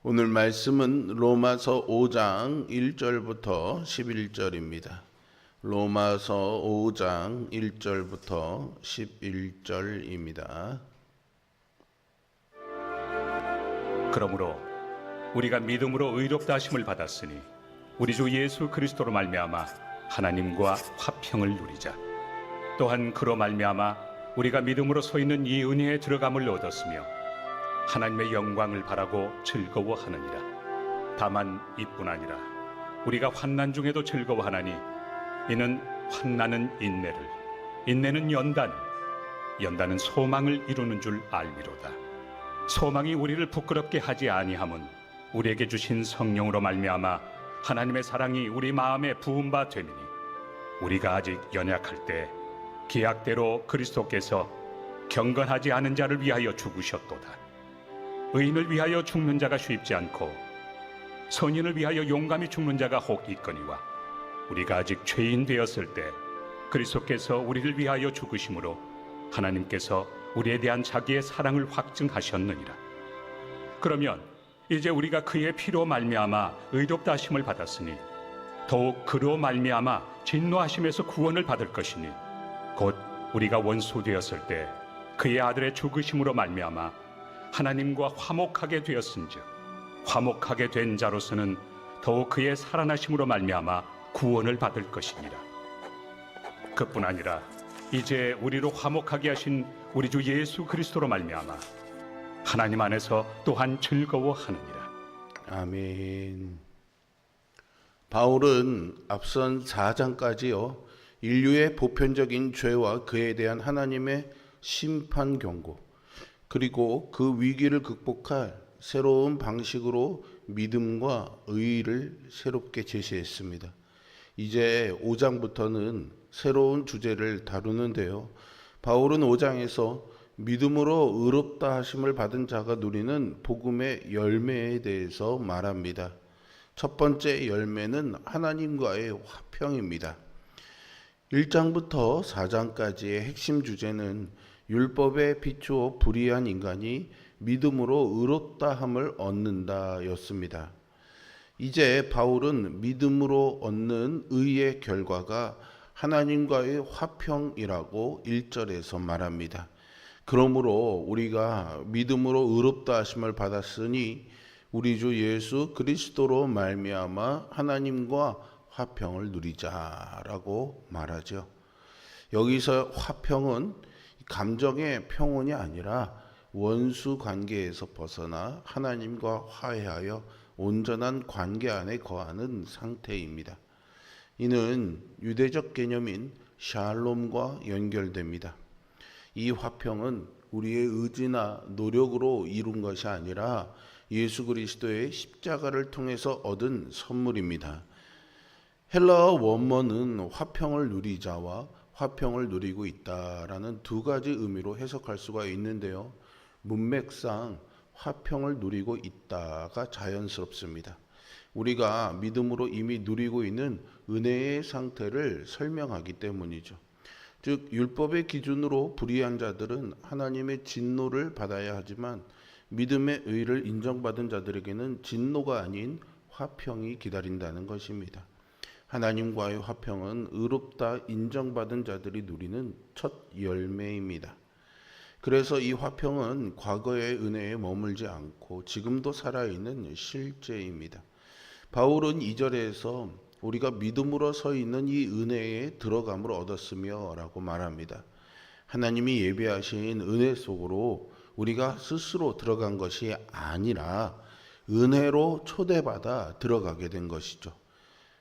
오늘 말씀은 로마서 5장 1절부터 11절입니다. 로마서 5장 1절부터 11절입니다. 그러므로 우리가 믿음으로 의롭다 하심을 받았으니 우리 주 예수 그리스도로 말미암아 하나님과 화평을 누리자. 또한 그로 말미암아 우리가 믿음으로 서 있는 이 은혜에 들어감을 얻었으며 하나님의 영광을 바라고 즐거워하느니라. 다만 이뿐 아니라 우리가 환난 중에도 즐거워하나니 이는 환난은 인내를, 인내는 연단을, 연단은 소망을 이루는 줄 알미로다. 소망이 우리를 부끄럽게 하지 아니함은 우리에게 주신 성령으로 말미암아 하나님의 사랑이 우리 마음에 부은 바 됨이니 우리가 아직 연약할 때 기약대로 그리스도께서 경건하지 않은 자를 위하여 죽으셨도다. 의인을 위하여 죽는 자가 쉽지 않고 선인을 위하여 용감히 죽는 자가 혹 있거니와 우리가 아직 죄인 되었을 때 그리스도께서 우리를 위하여 죽으심으로 하나님께서 우리에 대한 자기의 사랑을 확증하셨느니라. 그러면 이제 우리가 그의 피로 말미암아 의롭다 하심을 받았으니 더욱 그로 말미암아 진노하심에서 구원을 받을 것이니 곧 우리가 원수 되었을 때 그의 아들의 죽으심으로 말미암아 하나님과 화목하게 되었은즉 화목하게 된 자로서는 더욱 그의 살아나심으로 말미암아 구원을 받을 것이니라. 그뿐 아니라 이제 우리로 화목하게 하신 우리 주 예수 그리스도로 말미암아 하나님 안에서 또한 즐거워하느니라. 아멘. 바울은 앞선 4장까지요, 인류의 보편적인 죄와 그에 대한 하나님의 심판 경고, 그리고 그 위기를 극복할 새로운 방식으로 믿음과 의의를 새롭게 제시했습니다. 이제 5장부터는 새로운 주제를 다루는데요. 바울은 5장에서 믿음으로 의롭다 하심을 받은 자가 누리는 복음의 열매에 대해서 말합니다. 첫 번째 열매는 하나님과의 화평입니다. 1장부터 4장까지의 핵심 주제는 율법에 비추어 불의한 인간이 믿음으로 의롭다함을 얻는다 였습니다. 이제 바울은 믿음으로 얻는 의의 결과가 하나님과의 화평이라고 1절에서 말합니다. 그러므로 우리가 믿음으로 의롭다 하심을 받았으니 우리 주 예수 그리스도로 말미암아 하나님과 화평을 누리자라고 말하죠. 여기서 화평은 감정의 평온이 아니라 원수 관계에서 벗어나 하나님과 화해하여 온전한 관계 안에 거하는 상태입니다. 이는 유대적 개념인 샬롬과 연결됩니다. 이 화평은 우리의 의지나 노력으로 이룬 것이 아니라 예수 그리스도의 십자가를 통해서 얻은 선물입니다. 헬라어 원문은 화평을 누리자와 화평을 누리고 있다라는 두 가지 의미로 해석할 수가 있는데요. 문맥상 화평을 누리고 있다가 자연스럽습니다. 우리가 믿음으로 이미 누리고 있는 은혜의 상태를 설명하기 때문이죠. 즉 율법의 기준으로 불의한 자들은 하나님의 진노를 받아야 하지만 믿음의 의를 인정받은 자들에게는 진노가 아닌 화평이 기다린다는 것입니다. 하나님과의 화평은 의롭다 인정받은 자들이 누리는 첫 열매입니다. 그래서 이 화평은 과거의 은혜에 머물지 않고 지금도 살아있는 실제입니다. 바울은 2절에서 우리가 믿음으로 서 있는 이 은혜에 들어감을 얻었으며 라고 말합니다. 하나님이 예비하신 은혜 속으로 우리가 스스로 들어간 것이 아니라 은혜로 초대받아 들어가게 된 것이죠.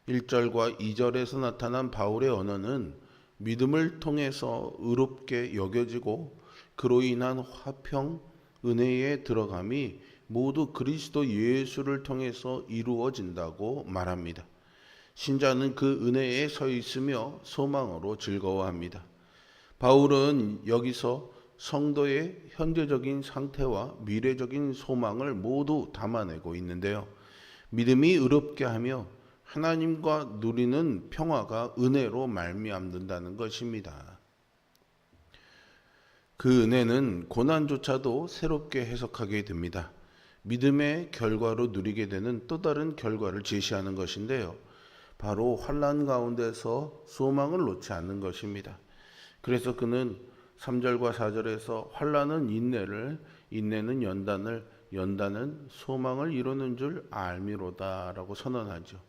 1절과 2절에서 나타난 바울의 언어는 믿음을 통해서 의롭게 여겨지고 그로 인한 화평, 은혜에 들어감이 모두 그리스도 예수를 통해서 이루어진다고 말합니다. 신자는 그 은혜에 서 있으며 소망으로 즐거워합니다. 바울은 여기서 성도의 현재적인 상태와 미래적인 소망을 모두 담아내고 있는데요. 믿음이 의롭게 하며 하나님과 누리는 평화가 은혜로 말미암는다는 것입니다. 그 은혜는 고난조차도 새롭게 해석하게 됩니다. 믿음의 결과로 누리게 되는 또 다른 결과를 제시하는 것인데요. 바로 환난 가운데서 소망을 놓지 않는 것입니다. 그래서 그는 3절과 4절에서 환난은 인내를, 인내는 연단을, 연단은 소망을 이루는 줄 알미로다라고 선언하죠.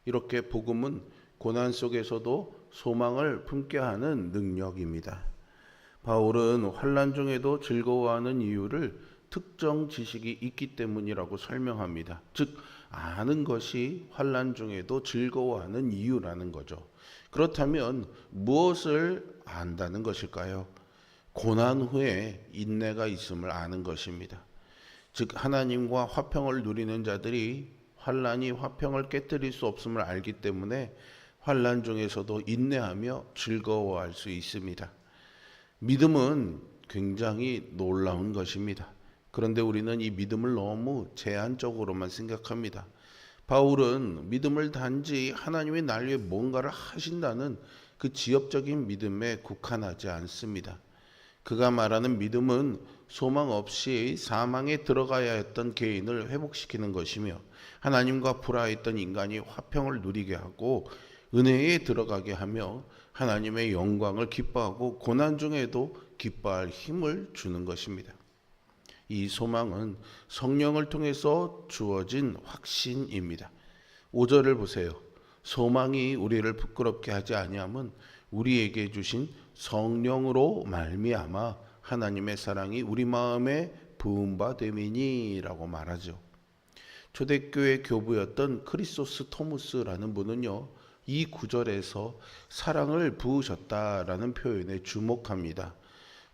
이렇게 복음은 고난 속에서도 소망을 품게 하는 능력입니다. 바울은 환난 중에도 즐거워하는 이유를 특정 지식이 있기 때문이라고 설명합니다. 즉 아는 것이 환난 중에도 즐거워하는 이유라는 거죠. 그렇다면 무엇을 안다는 것일까요? 고난 후에 인내가 있음을 아는 것입니다. 즉 하나님과 화평을 누리는 자들이 환난이 화평을 깨뜨릴 수 없음을 알기 때문에 환난 중에서도 인내하며 즐거워할 수 있습니다. 믿음은 굉장히 놀라운 것입니다. 그런데 우리는 이 믿음을 너무 제한적으로만 생각합니다. 바울은 믿음을 단지 하나님이 날 위해 뭔가를 하신다는 그 지엽적인 믿음에 국한하지 않습니다. 그가 말하는 믿음은 소망 없이 사망에 들어가야 했던 개인을 회복시키는 것이며 하나님과 불화했던 인간이 화평을 누리게 하고 은혜에 들어가게 하며 하나님의 영광을 기뻐하고 고난 중에도 기뻐할 힘을 주는 것입니다. 이 소망은 성령을 통해서 주어진 확신입니다. 5절을 보세요. 소망이 우리를 부끄럽게 하지 아니함은 우리에게 주신 성령으로 말미암아 하나님의 사랑이 우리 마음에 부은 바 됨이니라고 말하죠. 초대교회 교부였던 크리소스 토무스라는 분은요, 이 구절에서 사랑을 부으셨다라는 표현에 주목합니다.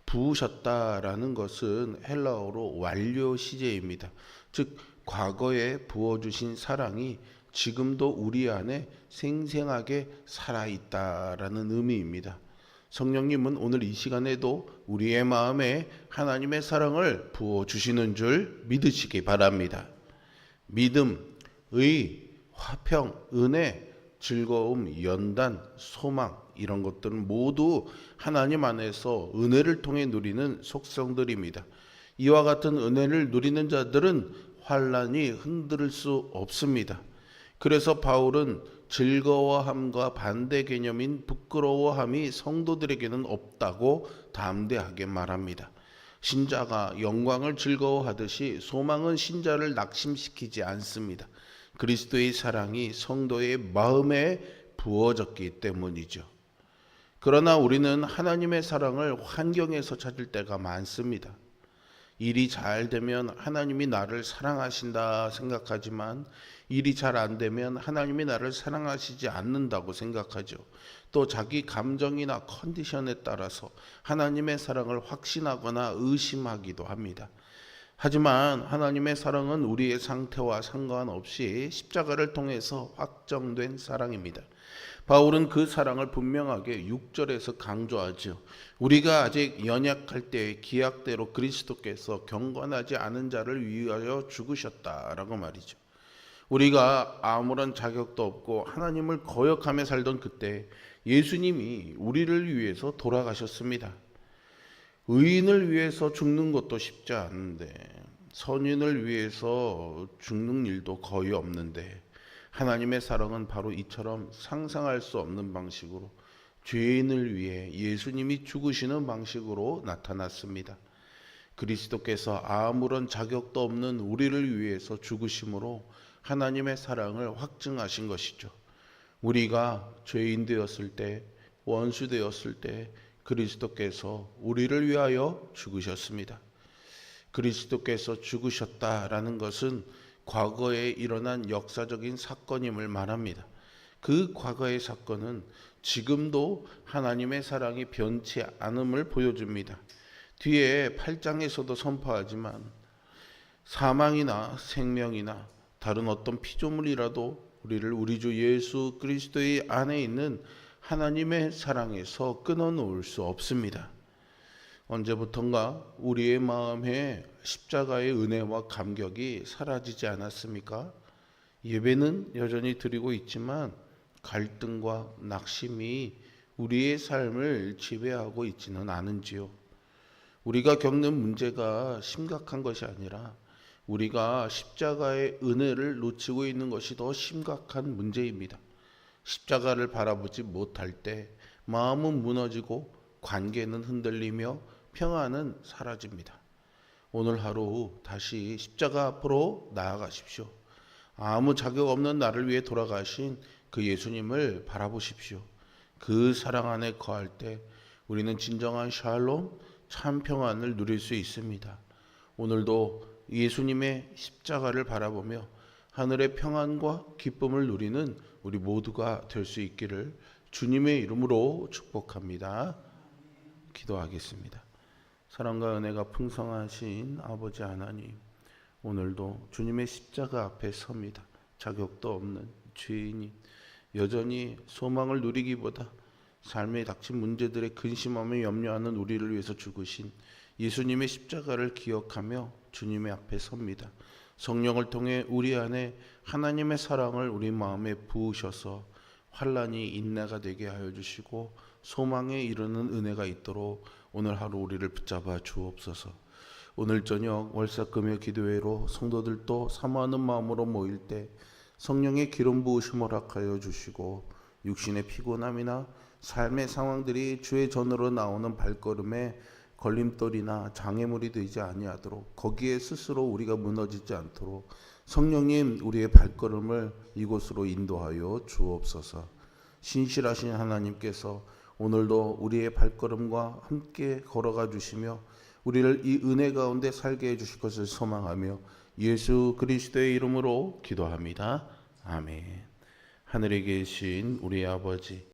부으셨다라는 것은 헬라어로 완료 시제입니다. 즉 과거에 부어주신 사랑이 지금도 우리 안에 생생하게 살아있다라는 의미입니다. 성령님은 오늘 이 시간에도 우리의 마음에 하나님의 사랑을 부어주시는 줄 믿으시기 바랍니다. 믿음, 의, 화평, 은혜, 즐거움, 연단, 소망 이런 것들은 모두 하나님 안에서 은혜를 통해 누리는 속성들입니다. 이와 같은 은혜를 누리는 자들은 환난이 흔들 수 없습니다. 그래서 바울은 즐거워함과 반대 개념인 부끄러워함이 성도들에게는 없다고 담대하게 말합니다. 신자가 영광을 즐거워하듯이 소망은 신자를 낙심시키지 않습니다. 그리스도의 사랑이 성도의 마음에 부어졌기 때문이죠. 그러나 우리는 하나님의 사랑을 환경에서 찾을 때가 많습니다. 일이 잘 되면 하나님이 나를 사랑하신다 생각하지만 일이 잘 안 되면 하나님이 나를 사랑하시지 않는다고 생각하죠. 또 자기 감정이나 컨디션에 따라서 하나님의 사랑을 확신하거나 의심하기도 합니다. 하지만 하나님의 사랑은 우리의 상태와 상관없이 십자가를 통해서 확정된 사랑입니다. 바울은 그 사랑을 분명하게 6절에서 강조하죠. 우리가 아직 연약할 때 기약대로 그리스도께서 경건하지 않은 자를 위하여 죽으셨다라고 말이죠. 우리가 아무런 자격도 없고 하나님을 거역하며 살던 그때 예수님이 우리를 위해서 돌아가셨습니다. 의인을 위해서 죽는 것도 쉽지 않은데 선인을 위해서 죽는 일도 거의 없는데 하나님의 사랑은 바로 이처럼 상상할 수 없는 방식으로 죄인을 위해 예수님이 죽으시는 방식으로 나타났습니다. 그리스도께서 아무런 자격도 없는 우리를 위해서 죽으심으로 하나님의 사랑을 확증하신 것이죠. 우리가 죄인 되었을 때, 원수 되었을 때 그리스도께서 우리를 위하여 죽으셨습니다. 그리스도께서 죽으셨다라는 것은 과거에 일어난 역사적인 사건임을 말합니다. 그 과거의 사건은 지금도 하나님의 사랑이 변치 않음을 보여줍니다. 뒤에 8장에서도 선포하지만 사망이나 생명이나 다른 어떤 피조물이라도 우리를 우리 주 예수 그리스도의 안에 있는 하나님의 사랑에서 끊어놓을 수 없습니다. 언제부턴가 우리의 마음에 십자가의 은혜와 감격이 사라지지 않았습니까? 예배는 여전히 드리고 있지만 갈등과 낙심이 우리의 삶을 지배하고 있지는 않은지요. 우리가 겪는 문제가 심각한 것이 아니라 우리가 십자가의 은혜를 놓치고 있는 것이 더 심각한 문제입니다. 십자가를 바라보지 못할 때 마음은 무너지고 관계는 흔들리며 평안은 사라집니다. 오늘 하루 다시 십자가 앞으로 나아가십시오. 아무 자격 없는 나를 위해 돌아가신 그 예수님을 바라보십시오. 그 사랑 안에 거할 때 우리는 진정한 샬롬, 참 평안을 누릴 수 있습니다. 오늘도 예수님의 십자가를 바라보며 하늘의 평안과 기쁨을 누리는 우리 모두가 될 수 있기를 주님의 이름으로 축복합니다. 기도하겠습니다. 사랑과 은혜가 풍성하신 아버지 하나님, 오늘도 주님의 십자가 앞에 섭니다. 자격도 없는 죄인이 여전히 소망을 누리기보다 삶에 닥친 문제들에 근심하며 염려하는 우리를 위해서 죽으신 예수님의 십자가를 기억하며 주님의 앞에 섭니다. 성령을 통해 우리 안에 하나님의 사랑을 우리 마음에 부으셔서 환난이 인내가 되게 하여 주시고 소망에 이르는 은혜가 있도록 오늘 하루 우리를 붙잡아 주옵소서. 오늘 저녁 월삭금요 기도회로 성도들도 사모하는 마음으로 모일 때 성령의 기름 부으심을 허락하여 주시고 육신의 피곤함이나 삶의 상황들이 주의 전으로 나오는 발걸음에 걸림돌이나 장애물이 되지 아니하도록 거기에 스스로 우리가 무너지지 않도록 성령님 우리의 발걸음을 이곳으로 인도하여 주옵소서. 신실하신 하나님께서 오늘도 우리의 발걸음과 함께 걸어가 주시며 우리를 이 은혜 가운데 살게 해주실 것을 소망하며 예수 그리스도의 이름으로 기도합니다. 아멘. 하늘에 계신 우리 아버지,